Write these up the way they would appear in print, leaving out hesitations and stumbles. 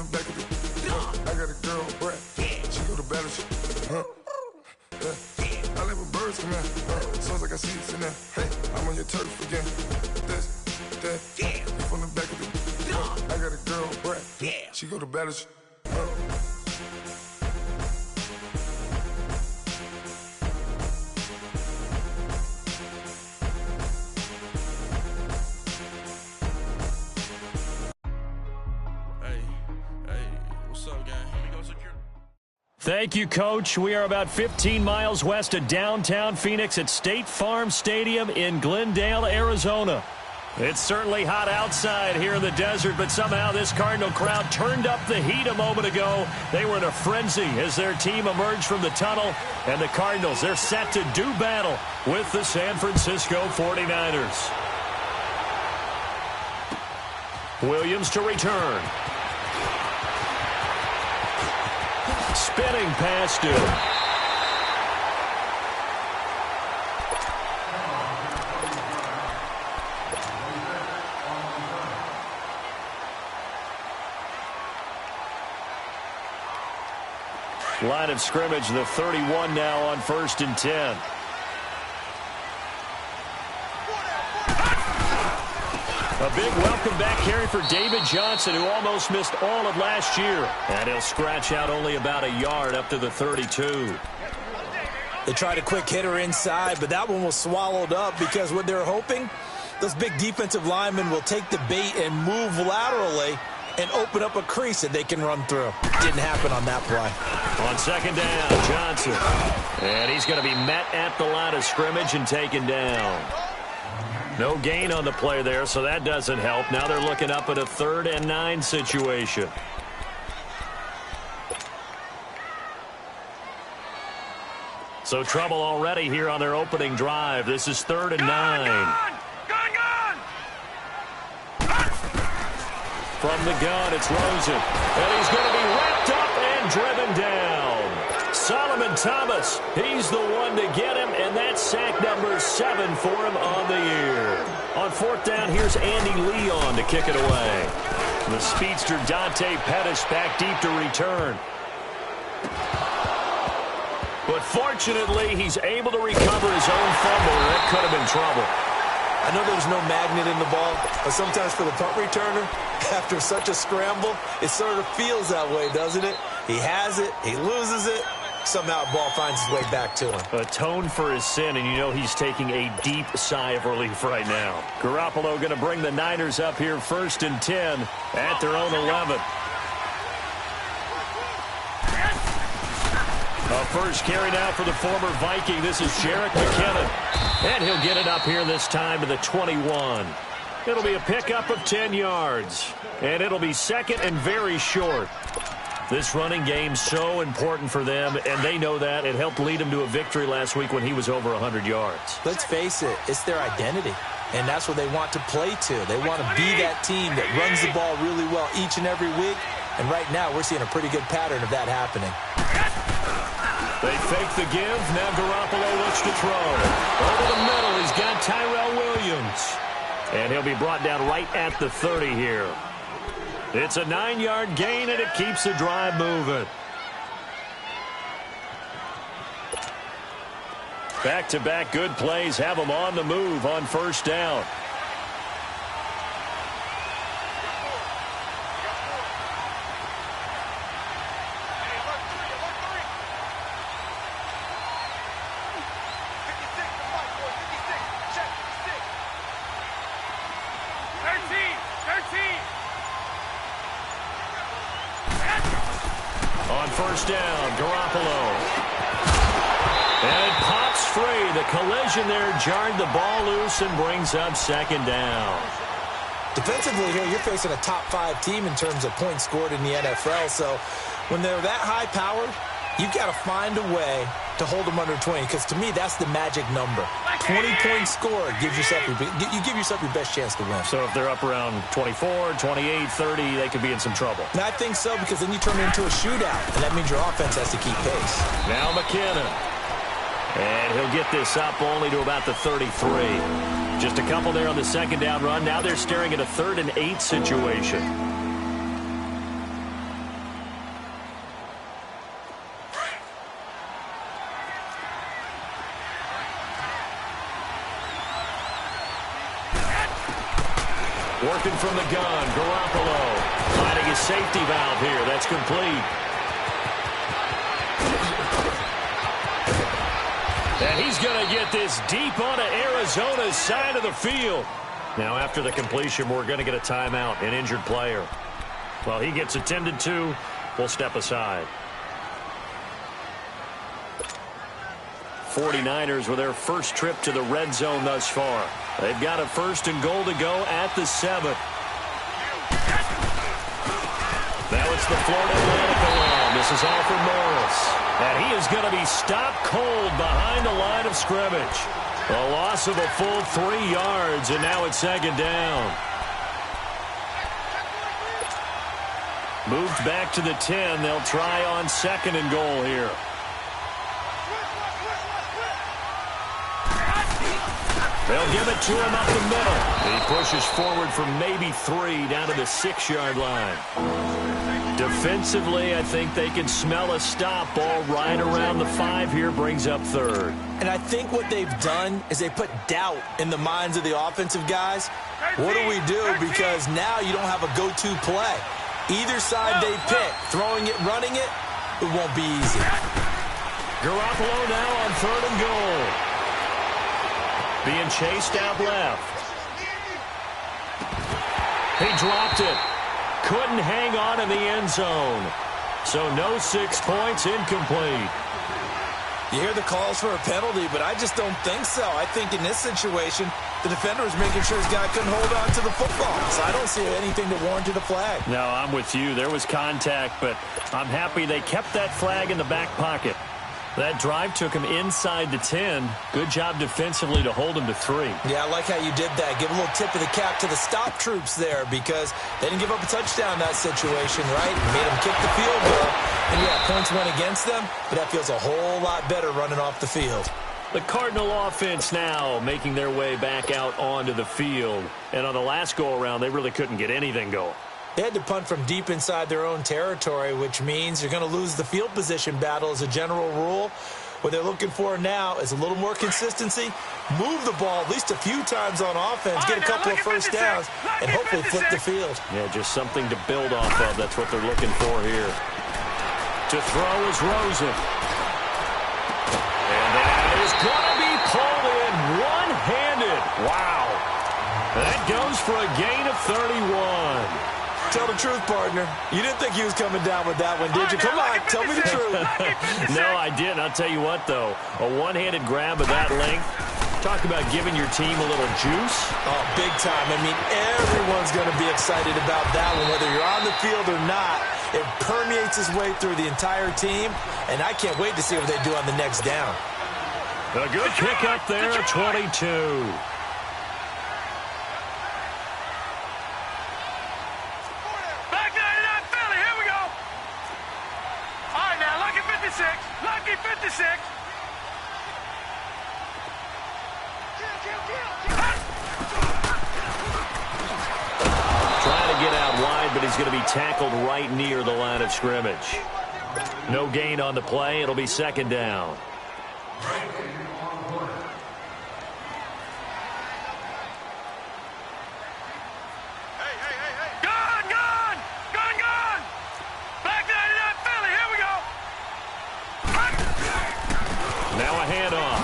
the back of the I got a girl, Brett. She go to battle. I live with birds come in. Sounds like I see it in there. Hey, I'm on your turf again. This, that. From the back of the I got a girl, Brett. She go to battle. Thank you, Coach. We are about 15 miles west of downtown Phoenix at State Farm Stadium in Glendale, Arizona. It's certainly hot outside here in the desert, but somehow this Cardinal crowd turned up the heat a moment ago. They were in a frenzy as their team emerged from the tunnel, and the Cardinals, they're set to do battle with the San Francisco 49ers. Williams to return. Spinning past him. Line of scrimmage, the 31 now on 1st and 10. A big welcome back carry for David Johnson, who almost missed all of last year. And he'll scratch out only about a yard up to the 32. They tried a quick hitter inside, but that one was swallowed up because what they're hoping, those big defensive linemen will take the bait and move laterally and open up a crease that they can run through. Didn't happen on that play. On 2nd down, Johnson. And he's going to be met at the line of scrimmage and taken down. No gain on the play there, so that doesn't help. Now they're looking up at a 3rd and 9 situation. So trouble already here on their opening drive. This is 3rd and 9. Gun! From the gun, it's Rosen. And he's going to be wrapped up and driven down. Solomon Thomas, he's the one to get him, and that's sack number 7 for him on the year. On 4th down, here's Andy Leon to kick it away. The speedster Dante Pettis back deep to return. But fortunately, he's able to recover his own fumble, and that could have been trouble. I know there's no magnet in the ball, but sometimes for the punt returner, after such a scramble, it sort of feels that way, doesn't it? He has it, he loses it, somehow the ball finds its way back to him. Atoned for his sin, and you know he's taking a deep sigh of relief right now. Garoppolo going to bring the Niners up here 1st and 10 at their own 11. A first carry now for the former Viking. This is Jerick McKinnon. And he'll get it up here this time to the 21. It'll be a pickup of 10 yards. And it'll be 2nd and very short. This running game's so important for them, and they know that. It helped lead them to a victory last week when he was over 100 yards. Let's face it, it's their identity, and that's what they want to play to. They want to be that team that runs the ball really well each and every week, and right now we're seeing a pretty good pattern of that happening. They fake the give. Now Garoppolo looks to throw. Over the middle, he's got Tyrell Williams. And he'll be brought down right at the 30 here. It's a 9-yard gain, and it keeps the drive moving. Back-to-back good plays have them on the move on 1st down. On 1st down, Garoppolo. And it pops free. The collision there jarred the ball loose and brings up 2nd down. Defensively here, you're facing a top 5 team in terms of points scored in the NFL. So when they're that high-powered, you've got to find a way to hold them under 20, because to me, that's the magic number. 20 points scored gives yourself you give yourself your best chance to win. So if they're up around 24, 28, 30, they could be in some trouble. And I think so, because then you turn it into a shootout, and that means your offense has to keep pace. Now McKinnon. And he'll get this up only to about the 33. Just a couple there on the 2nd down run. Now they're staring at a 3rd and 8 situation. Working from the gun, Garoppolo finding his safety valve here. That's complete. And he's going to get this deep onto Arizona's side of the field. Now, after the completion, we're going to get a timeout, an injured player. Well, he gets attended to. We'll step aside. 49ers with their first trip to the red zone thus far. They've got a 1st and goal to go at the 7. Now it's the Florida Atlantic alarm. This is Alfred Morris. And he is going to be stopped cold behind the line of scrimmage. A loss of a full 3 yards, and now it's 2nd down. Moved back to the 10. They'll try on 2nd and goal here. They'll give it to him up the middle. He pushes forward for maybe 3 down to the 6-yard line. Defensively, I think they can smell a stop. Ball right around the 5 here, brings up 3rd. And I think what they've done is they put doubt in the minds of the offensive guys. What do we do? Because now you don't have a go-to play. Either side they pick, throwing it, running it, it won't be easy. Garoppolo now on 3rd and goal. Being chased out left. He dropped it. Couldn't hang on in the end zone. So no 6 points, incomplete. You hear the calls for a penalty, but I just don't think so. I think in this situation, the defender was making sure his guy couldn't hold on to the football. So I don't see anything that warranted a flag. No, I'm with you. There was contact, but I'm happy they kept that flag in the back pocket. That drive took him inside the 10. Good job defensively to hold him to 3. Yeah, I like how you did that. Give a little tip of the cap to the stop troops there because they didn't give up a touchdown in that situation, right? Made them kick the field goal. And, yeah, points went against them, but that feels a whole lot better running off the field. The Cardinal offense now making their way back out onto the field. And on the last go-around, they really couldn't get anything going. They had to punt from deep inside their own territory, which means you're going to lose the field position battle as a general rule. What they're looking for now is a little more consistency, move the ball at least a few times on offense, get a couple of first downs, and hopefully flip the field. Yeah, just something to build off of. That's what they're looking for here. To throw is Rosen. And that is going to be pulled in one-handed. Wow. That goes for a gain of 31. Tell the truth, partner. You didn't think he was coming down with that one, did you? Come on, tell me the truth. No, I didn't. I'll tell you what, though. A one-handed grab of that length. Talk about giving your team a little juice. Oh, big time. I mean, everyone's going to be excited about that one, whether you're on the field or not. It permeates its way through the entire team, and I can't wait to see what they do on the next down. A good kick up there, 22. Lucky 56. Trying to get out wide, but he's going to be tackled right near the line of scrimmage. No gain on the play. It'll be 2nd down.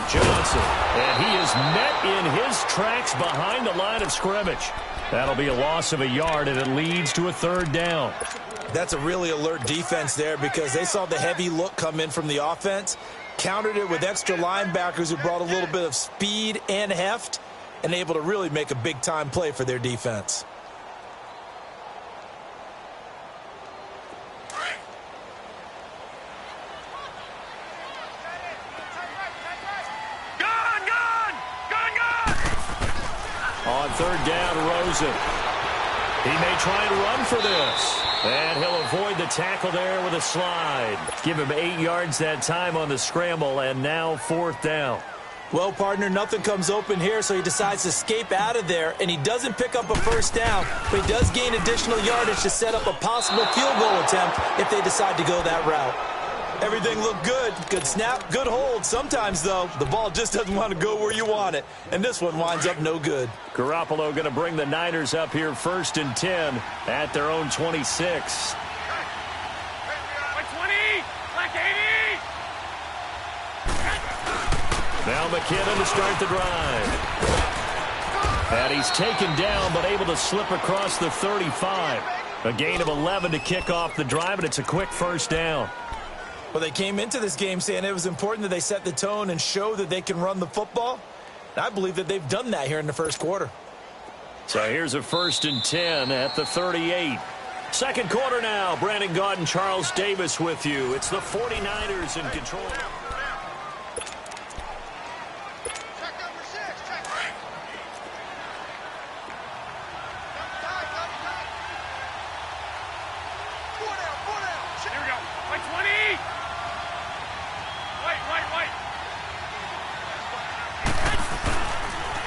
Johnson, and he is met in his tracks behind the line of scrimmage. That'll be a loss of a yard, and it leads to a 3rd down. That's a really alert defense there because they saw the heavy look come in from the offense, countered it with extra linebackers who brought a little bit of speed and heft, and able to really make a big-time play for their defense. On 3rd down, Rosen. He may try and run for this. And he'll avoid the tackle there with a slide. Give him 8 yards that time on the scramble, and now 4th down. Well, partner, nothing comes open here, so he decides to escape out of there, and he doesn't pick up a first down, but he does gain additional yardage to set up a possible field goal attempt if they decide to go that route. Everything looked good. Good snap, good hold. Sometimes, though, the ball just doesn't want to go where you want it. And this one winds up no good. Garoppolo going to bring the Niners up here 1st and 10 at their own 26. Now McKinnon to start the drive. And he's taken down but able to slip across the 35. A gain of 11 to kick off the drive, and it's a quick first down. Well, they came into this game saying it was important that they set the tone and show that they can run the football. And I believe that they've done that here in the first quarter. So here's a 1st and 10 at the 38. Second quarter now. Brandon Gaudin and Charles Davis with you. It's the 49ers in control.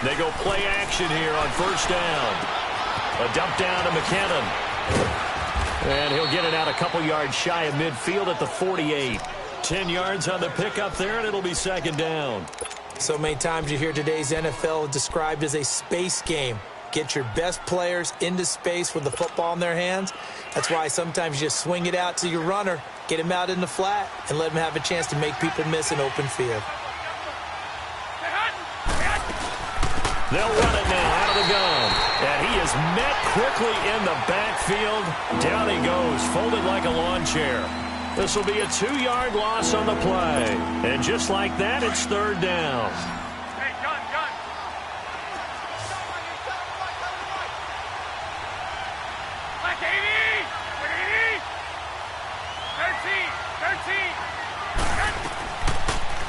They go play action here on first down. A dump down to McKinnon. And he'll get it out a couple yards shy of midfield at the 48. 10 yards on the pickup there, and it'll be second down. So many times you hear today's NFL described as a space game. Get your best players into space with the football in their hands. That's why sometimes you just swing it out to your runner, get him out in the flat, and let him have a chance to make people miss an open field. They'll run it now out of the gun. And he is met quickly in the backfield. Down he goes, folded like a lawn chair. This will be a 2-yard loss on the play. And just like that, it's third down. Hey, gun. Black 80.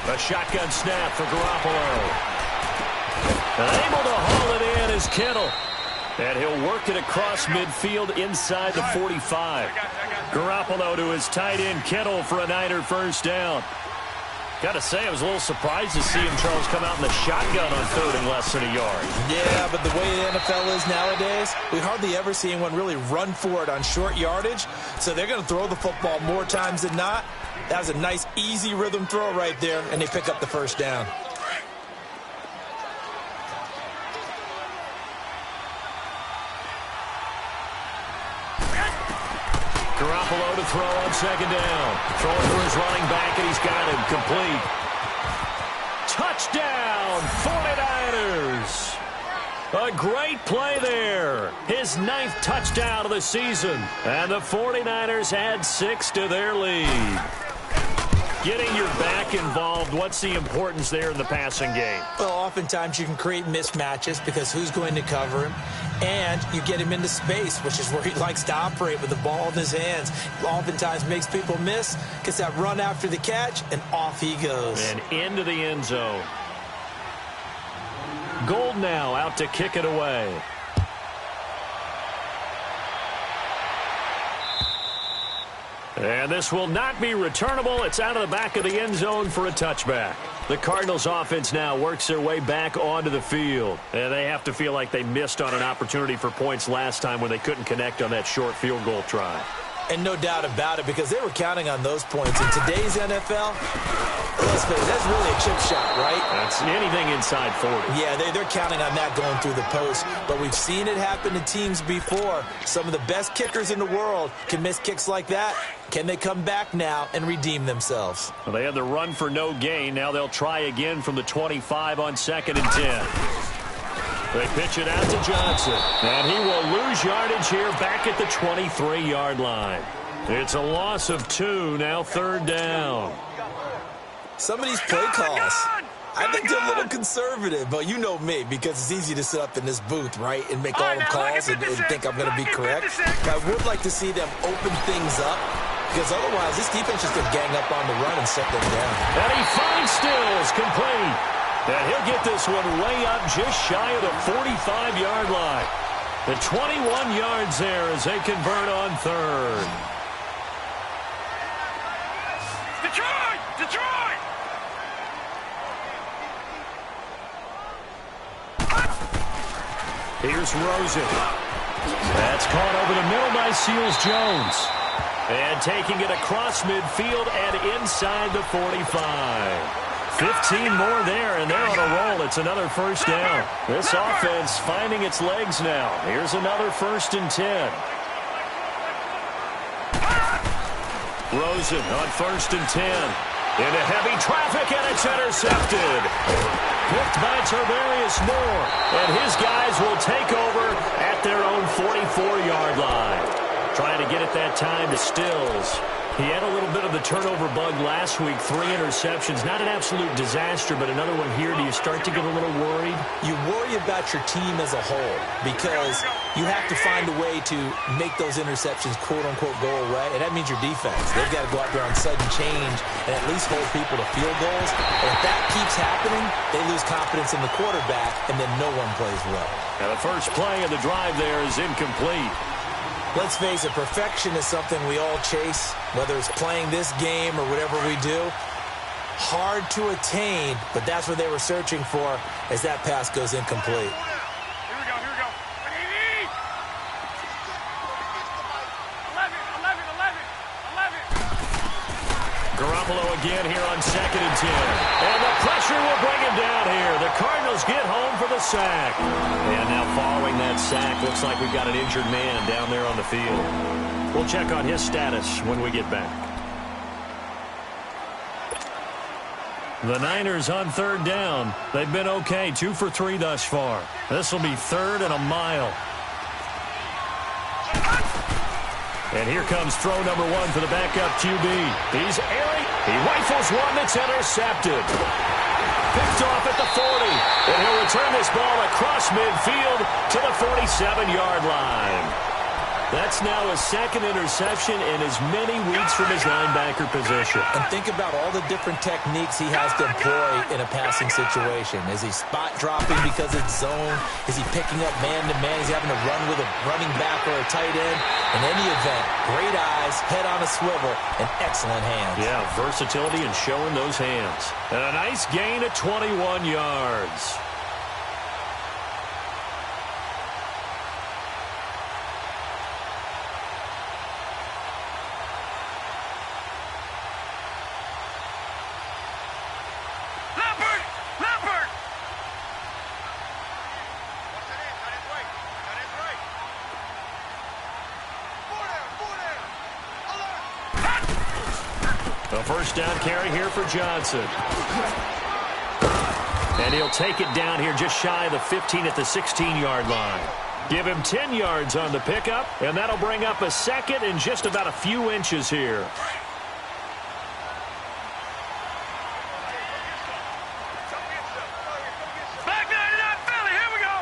13. A shotgun snap for Garoppolo. And able to haul it in is Kittle. And he'll work it across midfield inside the 45. Garoppolo to his tight end Kittle for a Niner first down. Got to say, I was a little surprised to see him, Charles, come out in the shotgun on third and less than a yard. Yeah, but the way the NFL is nowadays, we hardly ever see anyone really run for it on short yardage. So they're going to throw the football more times than not. That was a nice, easy rhythm throw right there, and they pick up the first down. Garoppolo to throw on second down. Throwing to his running back, and he's got him complete. Touchdown, 49ers. A great play there. His 9th touchdown of the season. And the 49ers add 6 to their lead. Getting your back involved, what's the importance there in the passing game? Well, oftentimes you can create mismatches because who's going to cover him? And you get him into space, which is where he likes to operate with the ball in his hands. Oftentimes makes people miss, gets that run after the catch, and off he goes. And into the end zone. Gold now out to kick it away. And this will not be returnable. It's out of the back of the end zone for a touchback. The Cardinals offense now works their way back onto the field. And they have to feel like they missed on an opportunity for points last time when they couldn't connect on that short field goal try. And no doubt about it, because they were counting on those points. In today's NFL, let's face it, that's really a chip shot, right? That's anything inside 40. Yeah, they're counting on that going through the post. But we've seen it happen to teams before. Some of the best kickers in the world can miss kicks like that. Can they come back now and redeem themselves? Well, they had the run for no gain. Now they'll try again from the 25 on 2nd and 10. They pitch it out to Johnson. And he will lose yardage here back at the 23-yard line. It's a loss of 2, now third down. Some of these play calls, I think they're a little conservative, but you know me, because it's easy to sit up in this booth, right, and make all the calls and think I'm going to be correct. But I would like to see them open things up, because otherwise this defense is going to gang up on the run and set them down. And he finds Stills, complete. And he'll get this one way up just shy of the 45-yard line. The 21 yards there as they convert on third. Detroit! Here's Rosen. That's caught over the middle by Seals-Jones. And taking it across midfield and inside the 45. 15 more there, and they're on a roll. It's another first down. This offense finding its legs now. Here's another 1st and 10. Rosen on 1st and 10. Into heavy traffic, and it's intercepted. Picked by Tarvarius Moore, and his guys will take over at their own 44-yard line. Trying to get it that time to Stills. He had a little bit of the turnover bug last week, 3 interceptions. Not an absolute disaster, but another one here. Do you start to get a little worried? You worry about your team as a whole because you have to find a way to make those interceptions, quote-unquote, go away, and that means your defense. They've got to go out there on sudden change and at least hold people to field goals. And if that keeps happening, they lose confidence in the quarterback, and then no one plays well. And the first play of the drive there is incomplete. Let's face it, perfection is something we all chase, whether it's playing this game or whatever we do. Hard to attain, but that's what they were searching for as that pass goes incomplete. Here we go. 11. Garoppolo again here on 2nd and 10. And the pressure will bring him down here. The Cardinals get home for the sack. And now following that sack, looks like we've got an injured man down there on the field. We'll check on his status when we get back. The Niners on 3rd down. They've been okay, 2 for 3 thus far. This will be 3rd and a mile. And here comes throw number 1 for the backup QB. He's airing. He rifles one that's intercepted. Picked off at the 40. And he'll return this ball across midfield to the 47-yard line. That's now his 2nd interception in as many weeks from his linebacker position. And think about all the different techniques he has to employ in a passing situation. Is he spot dropping because it's zone? Is he picking up man-to-man? Is he having to run with a running back or a tight end? In any event, great eyes, head on a swivel, and excellent hands. Yeah, versatility and showing those hands. And a nice gain at 21 yards. A first down carry here for Johnson. And he'll take it down here just shy of the 15 at the 16-yard line. Give him 10 yards on the pickup, and that'll bring up a 2nd and just about a few inches here. Back there to that Philly. Here we go.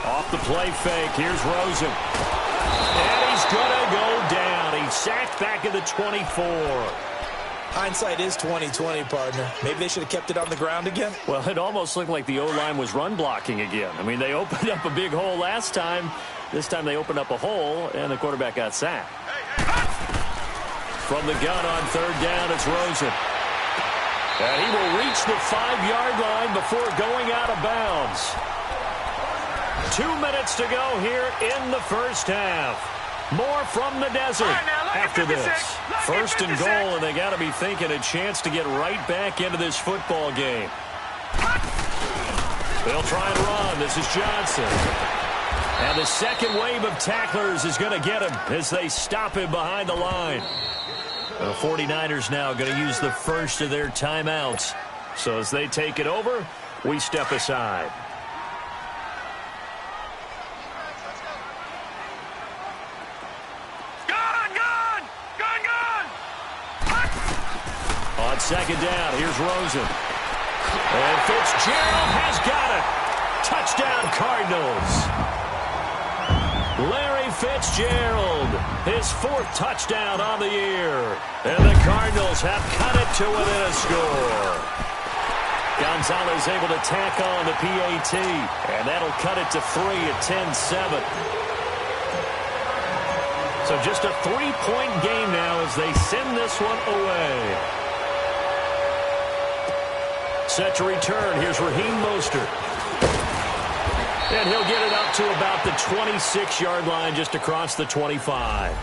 Off the play fake, here's Rosen. And he's going to go down. He's sacked back at the 24. Hindsight is 20/20, partner. Maybe they should have kept it on the ground again. Well, it almost looked like the O-line was run blocking again. I mean, they opened up a big hole last time. This time they opened up a hole, and the quarterback got sacked. From the gun on 3rd down, it's Rosen. And he will reach the 5-yard line before going out of bounds. 2 minutes to go here in the first half. More from the desert after this. 1st and goal, and they got to be thinking a chance to get right back into this football game. They'll try and run. This is Johnson. And the 2nd wave of tacklers is going to get him as they stop him behind the line. The 49ers now going to use the first of their timeouts. So as they take it over, we step aside. On 2nd down, here's Rosen. And Fitzgerald has got it. Touchdown, Cardinals. Larry Fitzgerald, his 4th touchdown on the year. And the Cardinals have cut it to within a score. Gonzalez able to tack on the PAT. And that'll cut it to 3 at 10-7. So just a 3-point game now as they send this one away. Set to return. Here's Raheem Mostert. And he'll get it up to about the 26-yard line, just across the 25.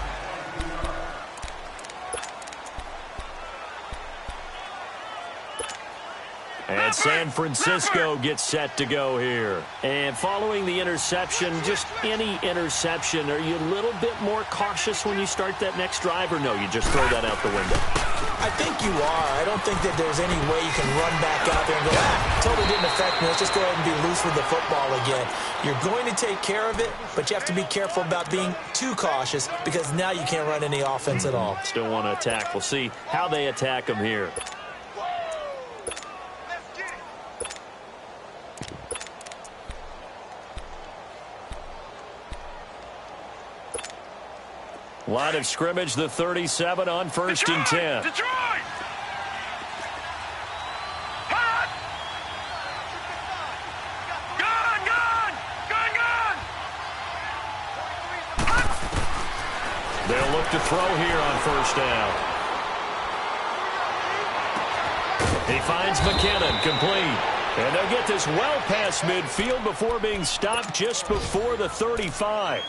And San Francisco gets set to go here. And following the interception, just any interception, are you a little bit more cautious when you start that next drive, or no, you just throw that out the window? I think you are. I don't think that there's any way you can run back out there and go, totally didn't affect me. Let's just go ahead and be loose with the football again. You're going to take care of it, but you have to be careful about being too cautious because now you can't run any offense at all. Still want to attack. We'll see how they attack them here. Line of scrimmage, the 37 on 1st and 10. Detroit! They'll look to throw here on 1st down. He finds McKinnon, complete. And they'll get this well past midfield before being stopped just before the 35.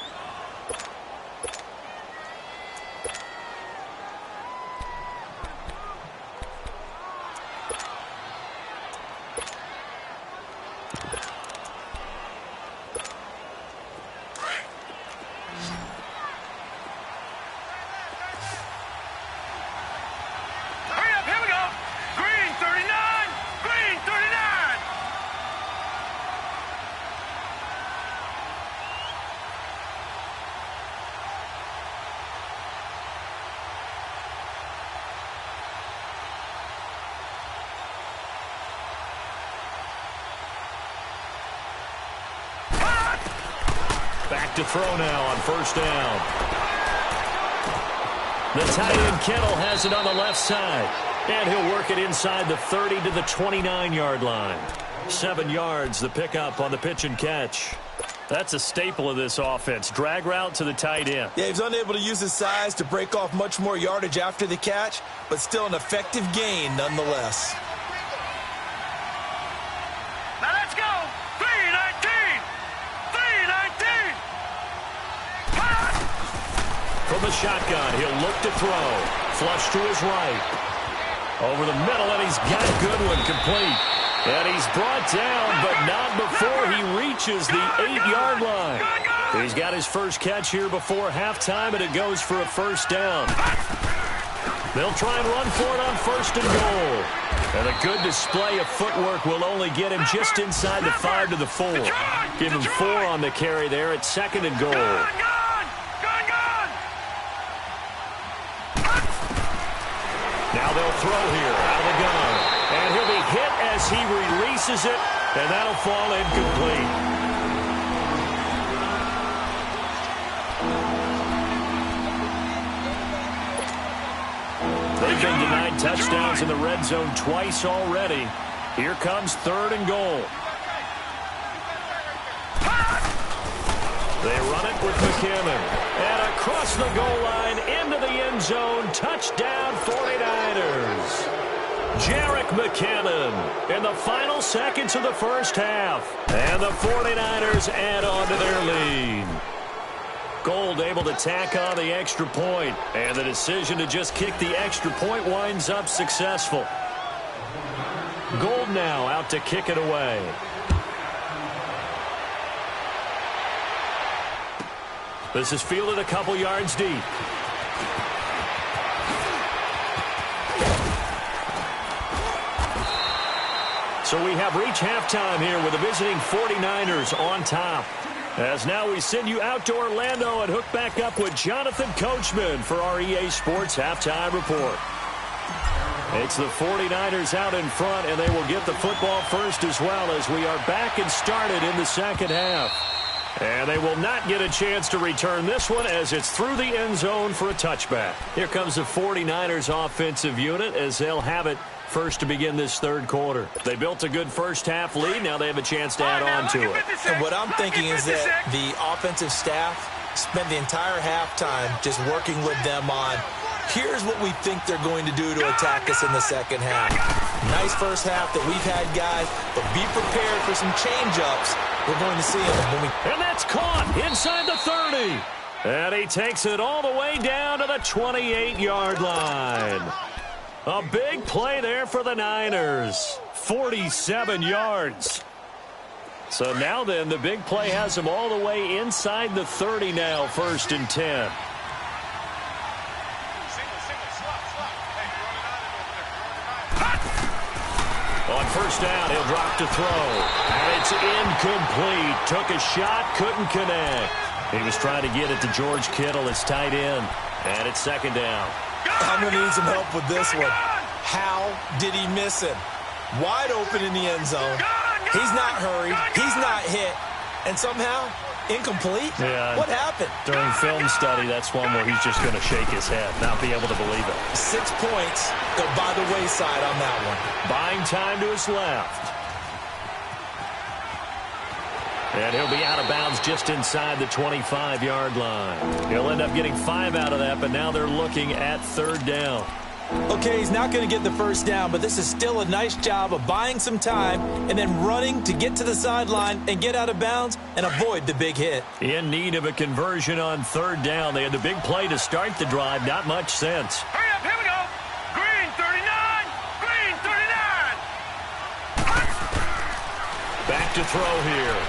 Back to throw now on 1st down. The tight end Kittle has it on the left side. And he'll work it inside the 30 to the 29-yard line. 7 yards, the pickup on the pitch and catch. That's a staple of this offense. Drag route to the tight end. Yeah, he was unable to use his size to break off much more yardage after the catch, but still an effective gain nonetheless. Now let's go! 3-19! 3-19! From the shotgun, he'll look to throw. Flush to his right. Over the middle, and he's got Goodwin complete. And he's brought down, but not before he reaches the 8-yard line. He's got his first catch here before halftime, and it goes for a 1st down. They'll try and run for it on 1st and goal. And a good display of footwork will only get him just inside the 5 to the 4. Give him 4 on the carry there at 2nd and goal. Now they'll throw here out of the gun. And he'll be hit as he releases it, and that'll fall incomplete. They've been denied touchdowns in the red zone twice already. Here comes 3rd and goal. They run it with McKinnon. And across the goal line, into the end zone, touchdown 49ers. Jerick McKinnon in the final seconds of the first half. And the 49ers add on to their lead. Gold able to tack on the extra point. And the decision to just kick the extra point winds up successful. Gold now out to kick it away. This is fielded a couple yards deep. So we have reached halftime here with the visiting 49ers on top. As now we send you out to Orlando and hook back up with Jonathan Coachman for our EA Sports Halftime Report. It's the 49ers out in front, and they will get the football first as well as we are back and started in the second half. And they will not get a chance to return this one as it's through the end zone for a touchback. Here comes the 49ers offensive unit as they'll have it first to begin this 3rd quarter. They built a good first half lead. Now they have a chance to add on to it. And what I'm thinking is that the offensive staff spent the entire halftime just working with them on, here's what we think they're going to do to attack us in the second half. Nice first half that we've had, guys, but be prepared for some change-ups we're going to see him when we... And that's caught inside the 30. And he takes it all the way down to the 28-yard line. A big play there for the Niners. 47 yards. So now then, the big play has him all the way inside the 30 now, 1st and 10. On 1st down, he'll drop to throw. And it's incomplete. Took a shot, couldn't connect. He was trying to get it to George Kittle, his tight end. And it's 2nd down. I'm going to need some help with this one. How did he miss him? Wide open in the end zone. He's not hurried. He's not hit. And somehow, incomplete? Yeah. What happened? During film study, that's one where he's just going to shake his head, not be able to believe it. 6 points go by the wayside on that one. Buying time to his left. And he'll be out of bounds just inside the 25-yard line. He'll end up getting 5 out of that, but now they're looking at 3rd down. Okay, he's not going to get the 1st down, but this is still a nice job of buying some time and then running to get to the sideline and get out of bounds and avoid the big hit. In need of a conversion on 3rd down. They had the big play to start the drive. Not much sense. Hurry up, here we go. Green 39. Green 39. Back to throw here.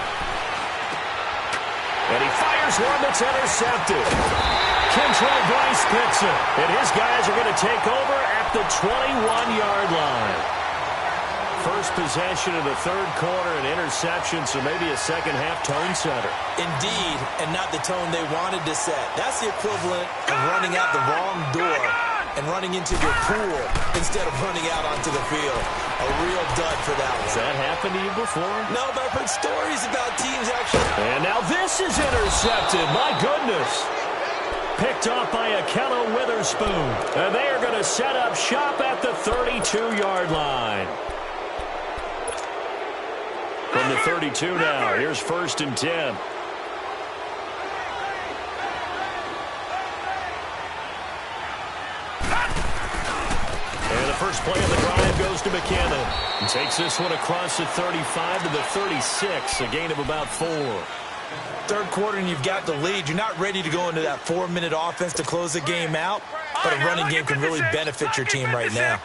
And he fires one that's intercepted. Kentrell Bryce picks it. And his guys are going to take over at the 21-yard line. First possession of the 3rd quarter, an interception, so maybe a second-half tone setter. Indeed, and not the tone they wanted to set. That's the equivalent of running out the wrong door and running into your pool instead of running out onto the field. A real dud for that one. Has that happened to you before? No, but I've heard stories about teams actually. And now this is intercepted. My goodness. Picked off by Akello Witherspoon. And they are going to set up shop at the 32-yard line. From the 32 now, here's 1st and 10. And the first play of the drive goes to McKinnon. And takes this one across the 35 to the 36, a gain of about 4. 3rd quarter and you've got the lead. You're not ready to go into that 4-minute offense to close the game out, but a running game can really benefit your team right now.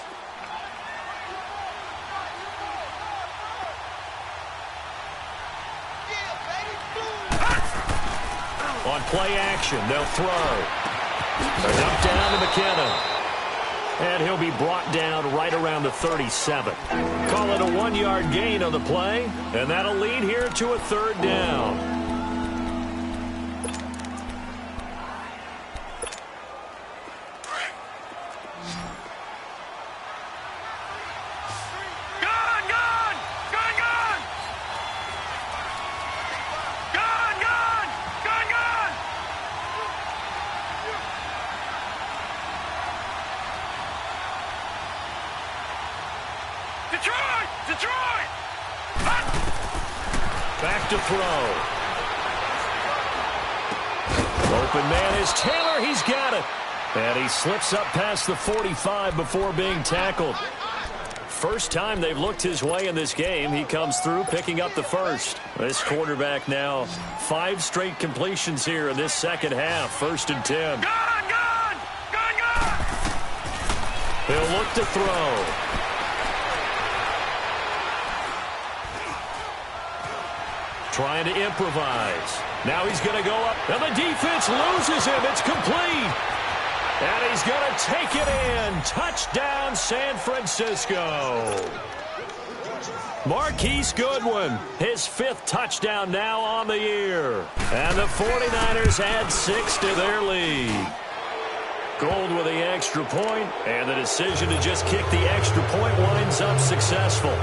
On play action, they'll throw. They're knocked down to McKinnon. And he'll be brought down right around the 37. Call it a 1-yard gain on the play, and that'll lead here to a 3rd down. Detroit! Back to throw. Open man is Taylor. He's got it. And he slips up past the 45 before being tackled. First time they've looked his way in this game. He comes through picking up the first. This quarterback now 5 straight completions here in this second half. 1st and 10. Gone! He'll look to throw. Trying to improvise. Now he's going to go up, and the defense loses him. It's complete. And he's going to take it in. Touchdown, San Francisco. Marquise Goodwin, his 5th touchdown now on the year. And the 49ers add 6 to their lead. Gold with the extra point, and the decision to just kick the extra point winds up successful.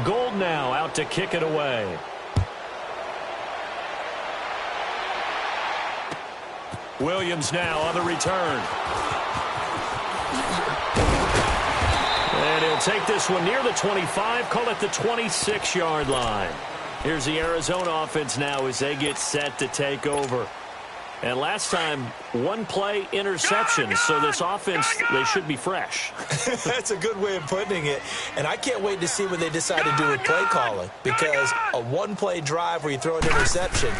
Gold now out to kick it away. Williams now on the return. And he'll take this one near the 25, call it the 26-yard line. Here's the Arizona offense now as they get set to take over. And last time, one play interception. So this offense, they should be fresh. That's a good way of putting it. And I can't wait to see what they decide to do with play calling. Because a one-play drive where you throw an interception,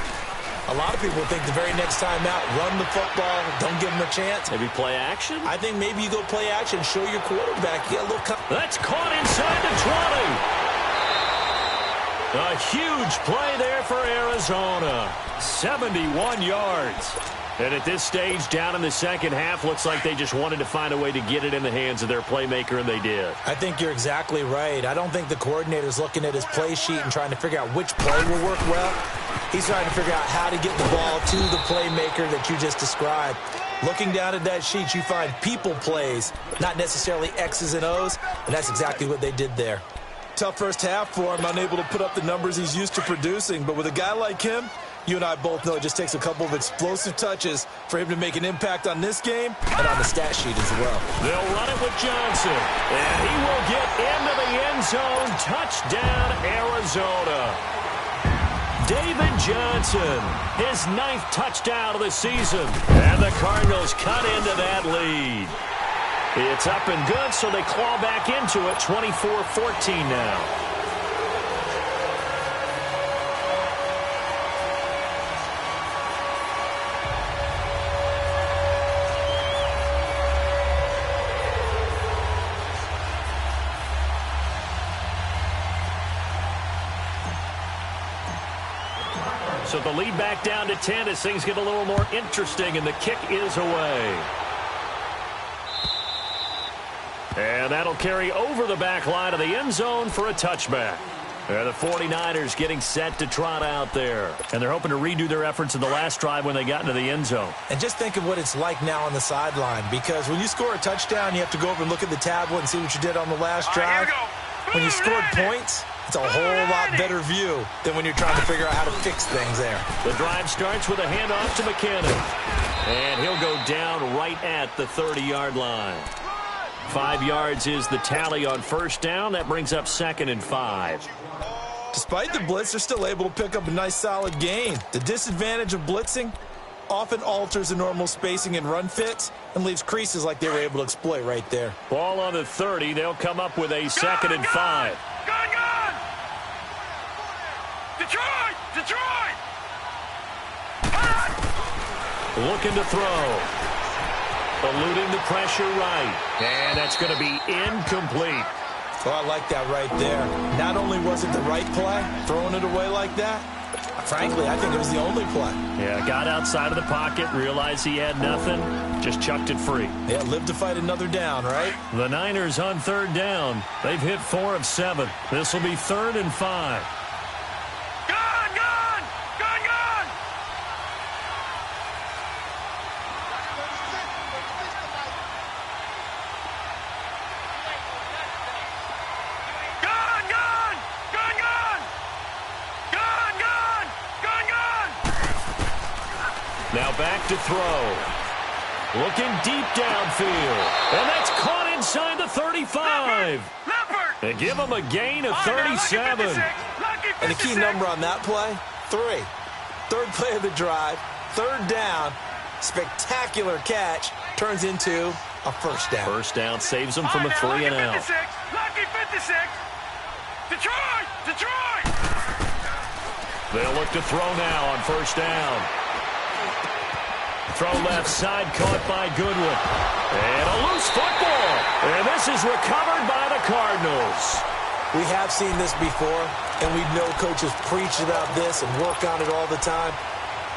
a lot of people think the very next time out, run the football, don't give them a chance. Maybe play action? I think maybe you go play action, show your quarterback. You get a little That's caught inside the 20. A huge play there for Arizona. 71 yards. And at this stage, down in the second half, looks like they just wanted to find a way to get it in the hands of their playmaker, and they did. I think you're exactly right. I don't think the coordinator's looking at his play sheet and trying to figure out which play will work well. He's trying to figure out how to get the ball to the playmaker that you just described. Looking down at that sheet, you find people plays, not necessarily X's and O's, and that's exactly what they did there. Tough first half for him, unable to put up the numbers he's used to producing. But with a guy like him, you and I both know it just takes a couple of explosive touches for him to make an impact on this game and on the stat sheet as well. They'll run it with Johnson, and he will get into the end zone. Touchdown, Arizona. David Johnson, his 9th touchdown of the season, and the Cardinals cut into that lead. It's up and good, so they claw back into it, 24-14 now. So the lead back down to 10 as things get a little more interesting, and the kick is away. And that'll carry over the back line of the end zone for a touchback. The 49ers getting set to trot out there. And they're hoping to redo their efforts in the last drive when they got into the end zone. And just think of what it's like now on the sideline, because when you score a touchdown, you have to go over and look at the tablet and see what you did on the last drive. When you scored points, it's a whole lot better view than when you're trying to figure out how to fix things there. The drive starts with a handoff to McKinnon. And he'll go down right at the 30-yard line. 5 yards is the tally on first down. That brings up 2nd and 5. Despite the blitz, they're still able to pick up a nice, solid gain. The disadvantage of blitzing often alters the normal spacing and run fits and leaves creases like they were able to exploit right there. Ball on the 30. They'll come up with a 2nd and 5. Gun! Detroit! Detroit! Looking to throw. Eluding the pressure right. And that's going to be incomplete. Oh, I like that right there. Not only was it the right play, throwing it away like that, frankly, I think it was the only play. Yeah, got outside of the pocket, realized he had nothing, just chucked it free. Yeah, live to fight another down, right? The Niners on 3rd down. They've hit 4 of 7. This will be 3rd and 5. Now back to throw. Looking deep downfield. And that's caught inside the 35. They give him a gain of 37. And the key number on that play, 3. 3rd play of the drive, 3rd down, spectacular catch, turns into a first down. First down saves them from a 3 and out. Lucky 56. Detroit! Detroit! They'll look to throw now on first down. Throw left side, caught by Goodwin. And a loose football. And this is recovered by the Cardinals. We have seen this before, and we know coaches preach about this and work on it all the time.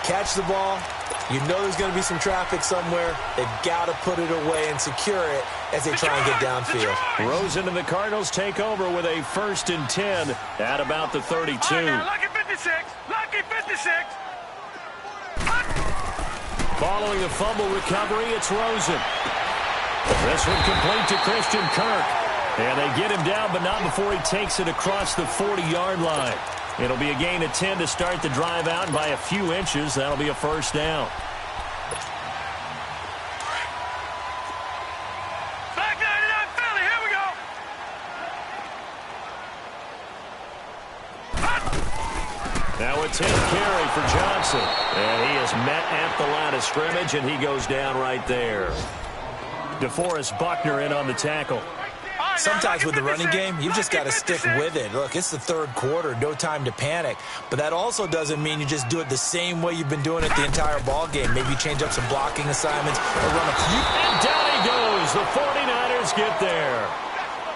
Catch the ball. You know there's going to be some traffic somewhere. They've got to put it away and secure it as they try and get downfield. Rosen and the Cardinals take over with a 1st and 10 at about the 32. Lucky 56. Lucky 56. Following the fumble recovery, it's Rosen. This one complete to Christian Kirk. And they get him down, but not before he takes it across the 40-yard line. It'll be a gain of 10 to start the drive out, and by a few inches, that'll be a first down. Back 99 Philly, here we go. Now a 10th carry for Johnson. And he is met at the line of scrimmage, and he goes down right there. DeForest Buckner in on the tackle. Sometimes with the running game, you've just got to stick with it. Look, it's the third quarter, no time to panic. But that also doesn't mean you just do it the same way you've been doing it the entire ball game. Maybe you change up some blocking assignments or run a few. And down he goes. The 49ers get there.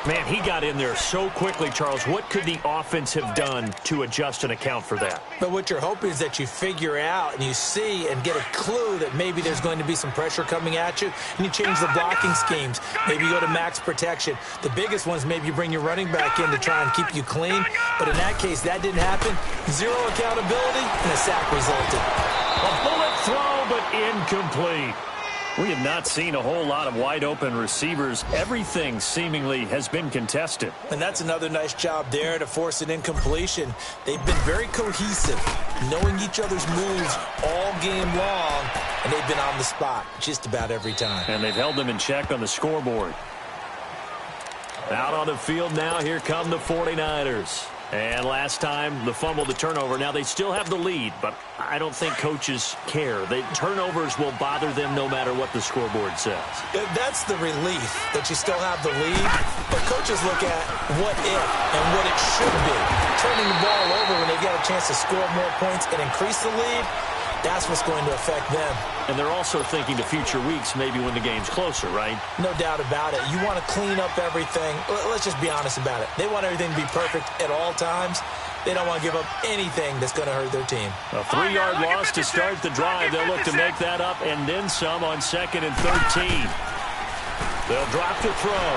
Man, he got in there so quickly, Charles. What could the offense have done to adjust and account for that? But what you're hoping is that you figure out and you see and get a clue that maybe there's going to be some pressure coming at you, and you change the blocking schemes. Maybe you go to max protection. The biggest ones, maybe you bring your running back in to try and keep you clean. But in that case, that didn't happen. Zero accountability, and a sack resulted. A bullet throw, but incomplete. We have not seen a whole lot of wide-open receivers. Everything seemingly has been contested. And that's another nice job there to force an incompletion. They've been very cohesive, knowing each other's moves all game long, and they've been on the spot just about every time. And they've held them in check on the scoreboard. Out on the field now, here come the 49ers. And last time, the fumble, the turnover. Now, they still have the lead, but I don't think coaches care. The turnovers will bother them no matter what the scoreboard says. That's the relief, that you still have the lead. But coaches look at what if and what it should be. Turning the ball over when they get a chance to score more points and increase the lead, that's what's going to affect them. And they're also thinking to future weeks, maybe when the game's closer, right? No doubt about it. You want to clean up everything. Let's just be honest about it. They want everything to be perfect at all times. They don't want to give up anything that's going to hurt their team. A 3-yard loss to start the drive. They'll look to make that up and then some on 2nd and 13. They'll drop to throw.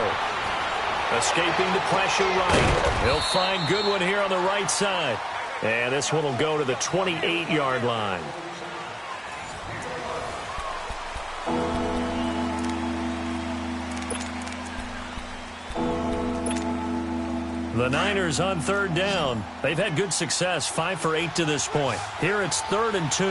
Escaping the pressure right. He'll find Goodwin here on the right side. And this one will go to the 28-yard line. The Niners on 3rd down. They've had good success, 5 for 8 to this point. Here it's 3rd and 2.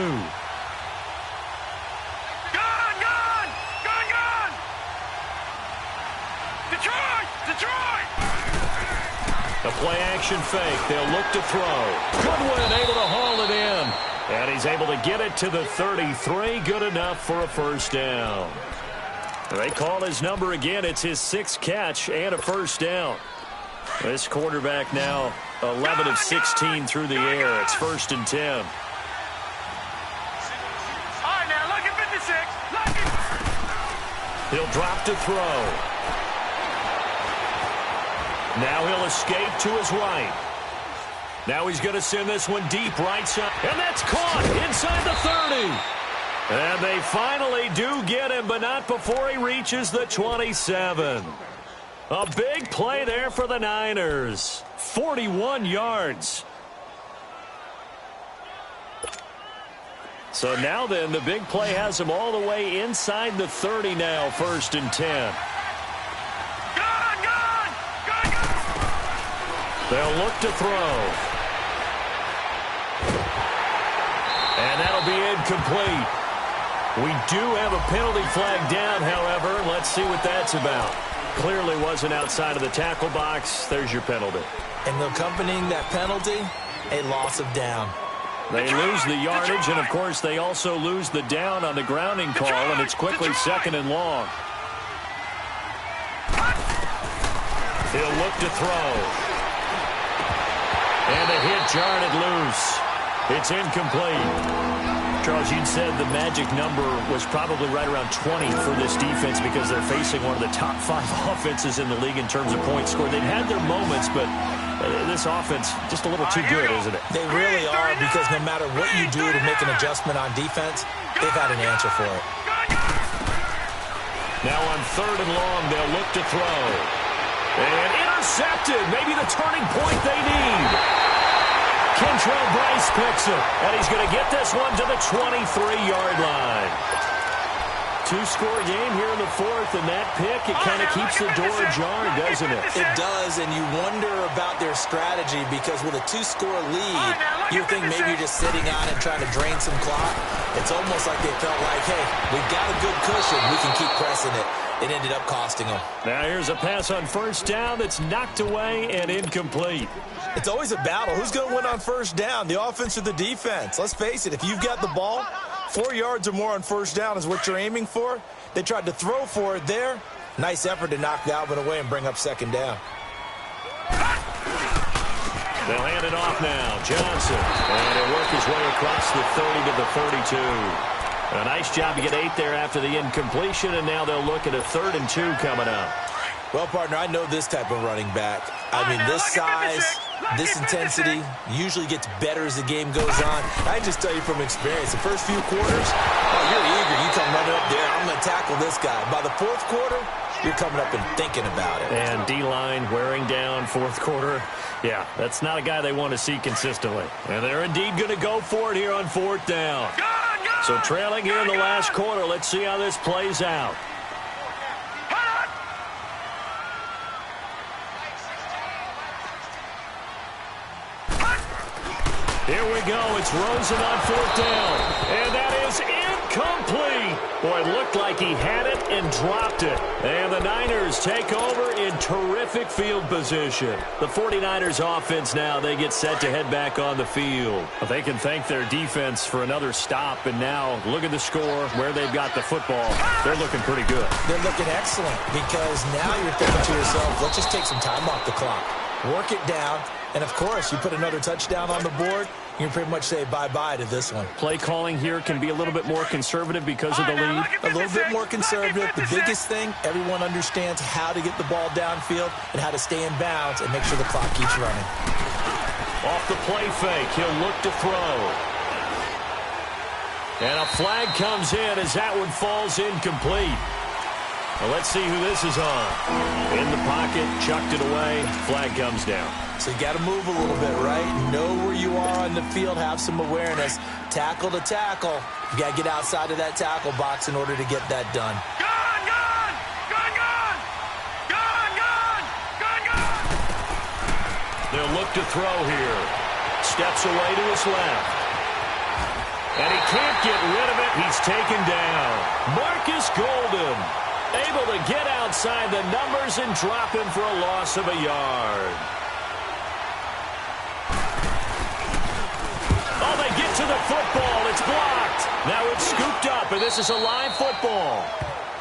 A play-action fake. They'll look to throw. Goodwin able to haul it in. And he's able to get it to the 33. Good enough for a first down. They call his number again. It's his 6th catch and a first down. This quarterback now 11 of 16 through the air. It's 1st and 10. All right, now look at 56. Look at... He'll drop to throw. Now he'll escape to his right. Now he's going to send this one deep right side. And that's caught inside the 30. And they finally do get him, but not before he reaches the 27. A big play there for the Niners. 41 yards. So now then, the big play has him all the way inside the 30 now, 1st and 10. They'll look to throw. And that'll be incomplete. We do have a penalty flag down, however. Let's see what that's about. Clearly wasn't outside of the tackle box. There's your penalty. And accompanying that penalty, a loss of down. They lose the yardage, and, of course, they also lose the down on the grounding call, and it's quickly 2nd and long. He'll look to throw. And a hit jarred loose. It's incomplete. Charles, you'd said the magic number was probably right around 20 for this defense because they're facing one of the top 5 offenses in the league in terms of points scored. They've had their moments, but this offense just a little too good, isn't it? They really are, because no matter what you do to make an adjustment on defense, they've had an answer for it. Now on 3rd and long, they'll look to throw. And intercepted. Maybe the turning point they need. Kentrell Bryce picks it, and he's going to get this one to the 23-yard line. 2-score game here in the 4th, and that pick, it kind of keeps the door ajar, doesn't it? It does, and you wonder about their strategy, because with a 2-score lead, you think maybe you're just sitting on it trying to drain some clock. It's almost like they felt like, hey, we've got a good cushion. We can keep pressing it. it ended up costing them. Now here's a pass on first down that's knocked away and incomplete. It's always a battle. Who's going to win on first down, the offense or the defense? Let's face it, if you've got the ball, 4 yards or more on first down is what you're aiming for. They tried to throw for it there. Nice effort to knock Dalvin away and bring up second down. They'll hand it off now. Johnson. And he'll work his way across the 30 to the 32. A nice job to get 8 there after the incompletion, and now they'll look at a 3rd and 2 coming up. Well, partner, I know this type of running back. I mean, this size, this intensity usually gets better as the game goes on. I just tell you from experience, the first few quarters, oh, you're eager. You come running up there, I'm going to tackle this guy. By the 4th quarter, you're coming up and thinking about it. And D-line wearing down 4th quarter. Yeah, that's not a guy they want to see consistently. And they're indeed going to go for it here on 4th down. So trailing here in the last quarter, let's see how this plays out. Here we go. It's Rosen on 4th down. And that is incomplete. Boy, it looked like he had it and dropped it. And the Niners take over in terrific field position. The 49ers offense now, they get set to head back on the field. They can thank their defense for another stop. And now look at the score, where they've got the football. They're looking pretty good. They're looking excellent because now you're thinking to yourself, let's just take some time off the clock. Work it down. And, of course, you put another touchdown on the board, you can pretty much say bye-bye to this one. Play calling here can be a little bit more conservative because of the lead. A little bit more conservative. The biggest thing, everyone understands how to get the ball downfield and how to stay in bounds and make sure the clock keeps running. Off the play fake, he'll look to throw. And a flag comes in as that one falls incomplete. Well, let's see who this is on. In the pocket, chucked it away, flag comes down. So you got to move a little bit, right? Know where you are on the field, have some awareness. Tackle to tackle. You got to get outside of that tackle box in order to get that done. Gun, gun! Gun, gun! Gun, gun! Gun, gun! They'll look to throw here. Steps away to his left. And he can't get rid of it. He's taken down. Marcus Golden able to get outside the numbers and drop him for a loss of a yard. Oh, they get to the football. It's blocked. Now it's scooped up, and this is a live football.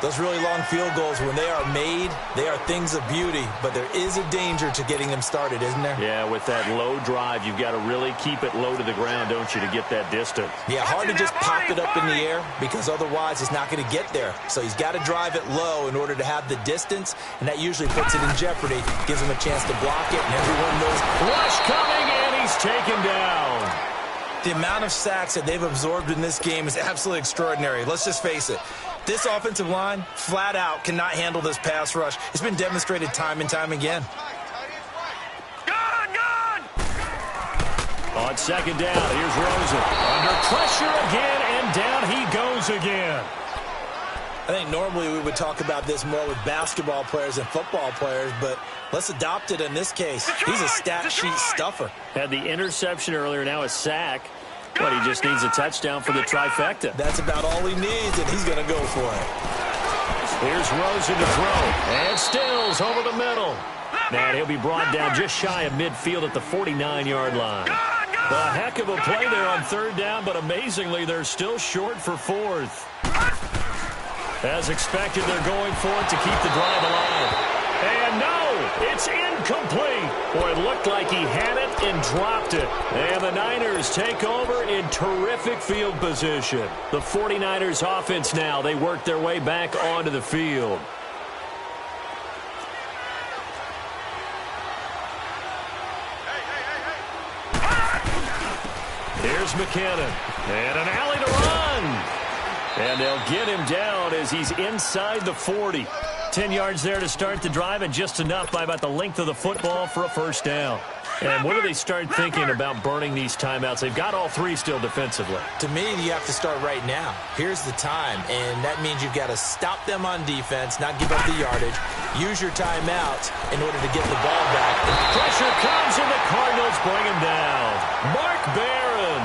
Those really long field goals, when they are made, they are things of beauty, but there is a danger to getting them started, isn't there? Yeah, with that low drive, you've got to really keep it low to the ground, don't you, to get that distance. Yeah, hard to just pop it up in the air because otherwise it's not going to get there. So he's got to drive it low in order to have the distance, and that usually puts it in jeopardy, gives him a chance to block it, and everyone knows. Rush coming, and he's taken down. The amount of sacks that they've absorbed in this game is absolutely extraordinary. Let's just face it. This offensive line, flat out, cannot handle this pass rush. It's been demonstrated time and time again. Gun, gun! On 2nd down, here's Rosen. Under pressure again, and down he goes again. I think normally we would talk about this more with basketball players and football players, but let's adopt it in this case. He's a stat sheet stuffer. Had the interception earlier, now a sack. But he just needs a touchdown for the trifecta. That's about all he needs, and he's going to go for it. Here's Rosen to throw. And Stills over the middle. And he'll be brought down just shy of midfield at the 49-yard line. A heck of a play there on 3rd down, but amazingly, they're still short for 4th. As expected, they're going for it to keep the drive alive. And no, it's incomplete. Boy, it looked like he had it and dropped it. And the Niners take over in terrific field position. The 49ers offense now, they work their way back onto the field. Here's McKinnon. And an alley to run. And they'll get him down as he's inside the 40. 10 yards there to start the drive, and just enough by about the length of the football for a 1st down. And when do they start thinking about burning these timeouts? They've got all 3 still defensively. To me, you have to start right now. Here's the time, and that means you've got to stop them on defense, not give up the yardage. Use your timeouts in order to get the ball back. Pressure comes, and the Cardinals bring him down. Mark Barron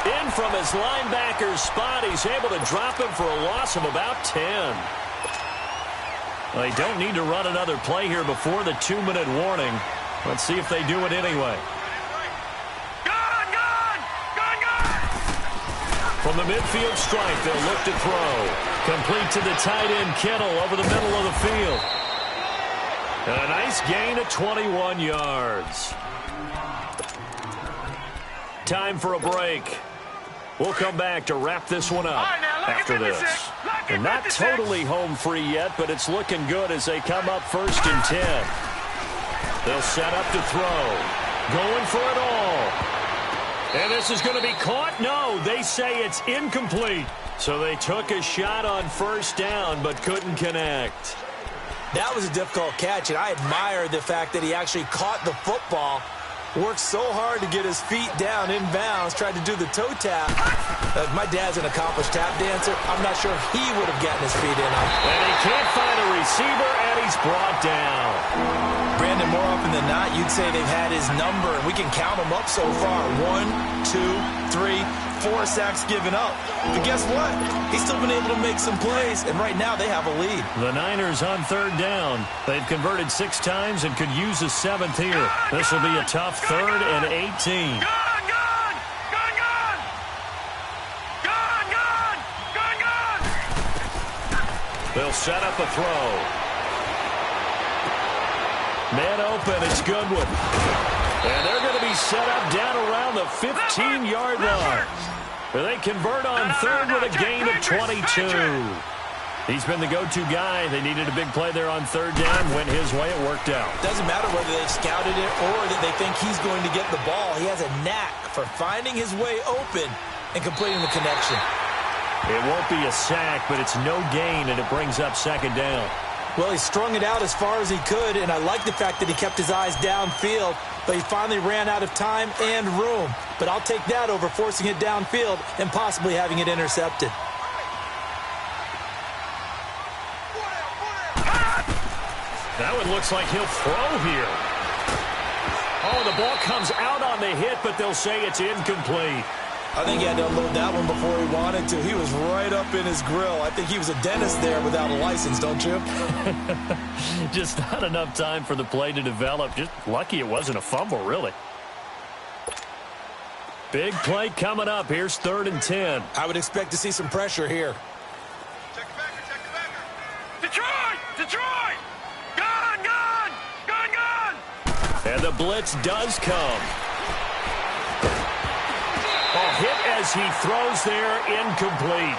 in from his linebacker's spot. He's able to drop him for a loss of about 10. They don't need to run another play here before the 2-minute warning. Let's see if they do it anyway. From the midfield stripe, they'll look to throw. Complete to the tight end, Kittle, over the middle of the field. And a nice gain of 21 yards. Time for a break. We'll come back to wrap this one up after this. They're not totally home free yet, but it's looking good as they come up 1st and 10. They'll set up to throw. Going for it all. And this is going to be caught? No, they say it's incomplete. So they took a shot on 1st down, but couldn't connect. That was a difficult catch, and I admire the fact that he actually caught the football. Worked so hard to get his feet down inbounds, tried to do the toe tap. My dad's an accomplished tap dancer. I'm not sure he would have gotten his feet in on. And he can't find a receiver, and he's brought down. Brandon, more often than not, you'd say they've had his number, and we can count them up so far. 1, 2, 3, 4 sacks given up. But guess what? He's still been able to make some plays, and right now they have a lead. The Niners on 3rd down. They've converted 6 times and could use a 7th here. This will be a tough 3rd and 18. They'll set up a throw. Man open, it's Goodwin. And they're going to be set up down around the 15-yard line. They convert on 3rd with a gain of 22. He's been the go-to guy. They needed a big play there on 3rd down. Went his way. It worked out. Doesn't matter whether they've scouted it or that they think he's going to get the ball. He has a knack for finding his way open and completing the connection. It won't be a sack, but it's no gain, and it brings up 2nd down. Well, he strung it out as far as he could, and I like the fact that he kept his eyes downfield, but he finally ran out of time and room. But I'll take that over forcing it downfield and possibly having it intercepted. That one looks like he'll throw here. Oh, the ball comes out on the hit, but they'll say it's incomplete. I think he had to unload that one before he wanted to. He was right up in his grill. I think he was a dentist there without a license, don't you? Just not enough time for the play to develop. Just lucky it wasn't a fumble, really. Big play coming up. Here's 3rd and 10. I would expect to see some pressure here. Check the backer. Detroit! Detroit! Gun! And the blitz does come. Hit as he throws there, incomplete.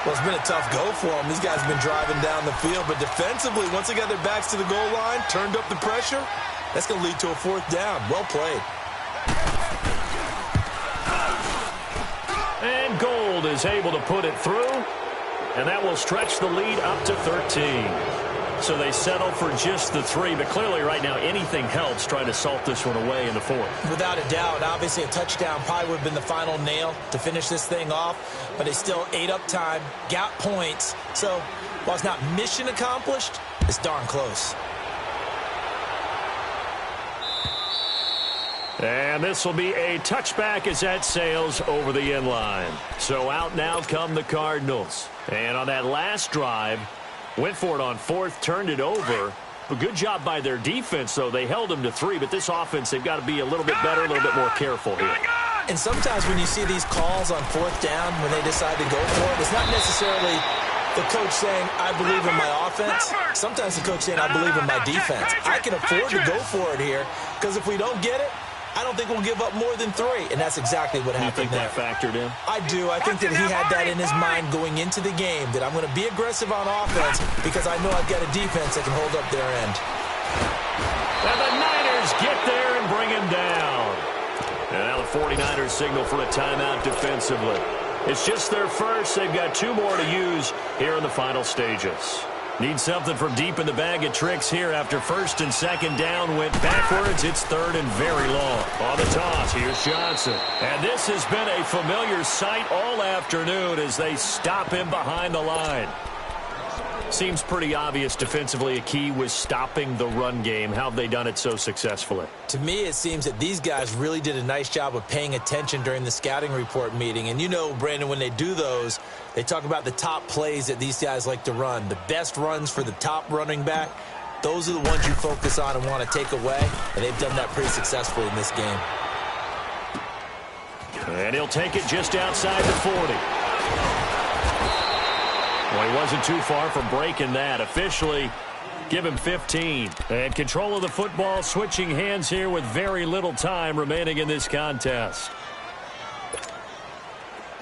Well, it's been a tough go for him. These guys have been driving down the field, but defensively, once they got their backs to the goal line, turned up the pressure, that's going to lead to a 4th down. Well played. And Gold is able to put it through, and that will stretch the lead up to 13. So they settle for just the 3, but clearly right now anything helps trying to salt this one away in the 4th. Without a doubt, obviously a touchdown probably would have been the final nail to finish this thing off, but they still ate up time, got points. So while it's not mission accomplished, it's darn close. And this will be a touchback as that sails over the end line. So out now come the Cardinals. And on that last drive, went for it on 4th, turned it over. A good job by their defense, though. They held them to 3, but this offense, they've got to be a little bit better, a little bit more careful here. And sometimes when you see these calls on 4th down, when they decide to go for it, it's not necessarily the coach saying, I believe in my offense. Sometimes the coach saying, I believe in my defense. I can afford to go for it here, because if we don't get it, I don't think we'll give up more than 3, and that's exactly what happened there. You think that factored in? I do. I think that he had that in his mind going into the game, that I'm going to be aggressive on offense because I know I've got a defense that can hold up their end. And the Niners get there and bring him down. And now the 49ers signal for a timeout defensively. It's just their first. They've got 2 more to use here in the final stages. Need something from deep in the bag of tricks here after 1st and 2nd down went backwards. It's 3rd and very long. On the toss, here's Johnson. And this has been a familiar sight all afternoon as they stop him behind the line. Seems pretty obvious defensively a key was stopping the run game. How have they done it so successfully? To me, it seems that these guys really did a nice job of paying attention during the scouting report meeting. And you know, Brandon, when they do those, they talk about the top plays that these guys like to run. The best runs for the top running back, those are the ones you focus on and want to take away. And they've done that pretty successfully in this game. And he'll take it just outside the 40. Well, he wasn't too far from breaking that. Officially, give him 15. And control of the football switching hands here with very little time remaining in this contest.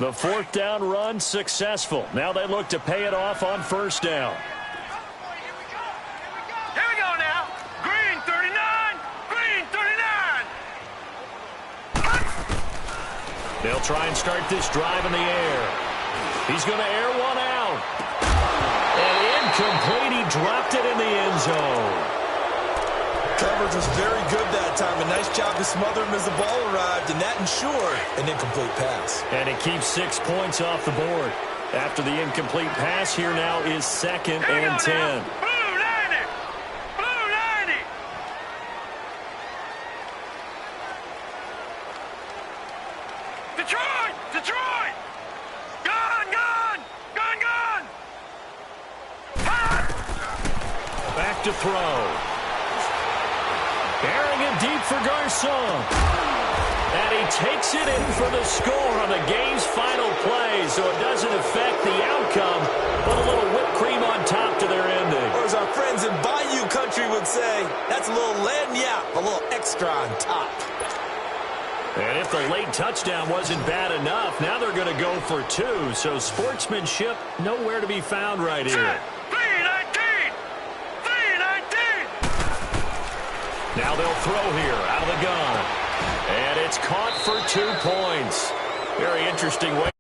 The fourth down run successful. Now they look to pay it off on first down. Here we go now. Green 39. Green 39. They'll try and start this drive in the air. He's going to air one out. And incomplete. He dropped it in the end zone. Coverage was very good that time. A nice job to smother him as the ball arrived, and that ensured an incomplete pass. And it keeps 6 points off the board. After the incomplete pass, here now is 2nd and 10. Blue 90. Blue 90. Detroit! Detroit! Gun! Gun! Gun! Gun! Back to throw. Airing it deep for Garcon. And he takes it in for the score on the game's final play, so it doesn't affect the outcome, but a little whipped cream on top to their ending. Or as our friends in Bayou Country would say, that's a little lagniappe, a little extra on top. And if the late touchdown wasn't bad enough, now they're going to go for 2, so sportsmanship nowhere to be found right here. 319. 319. Now they'll throw here out of the gun. And it's caught for 2 points. Very interesting way.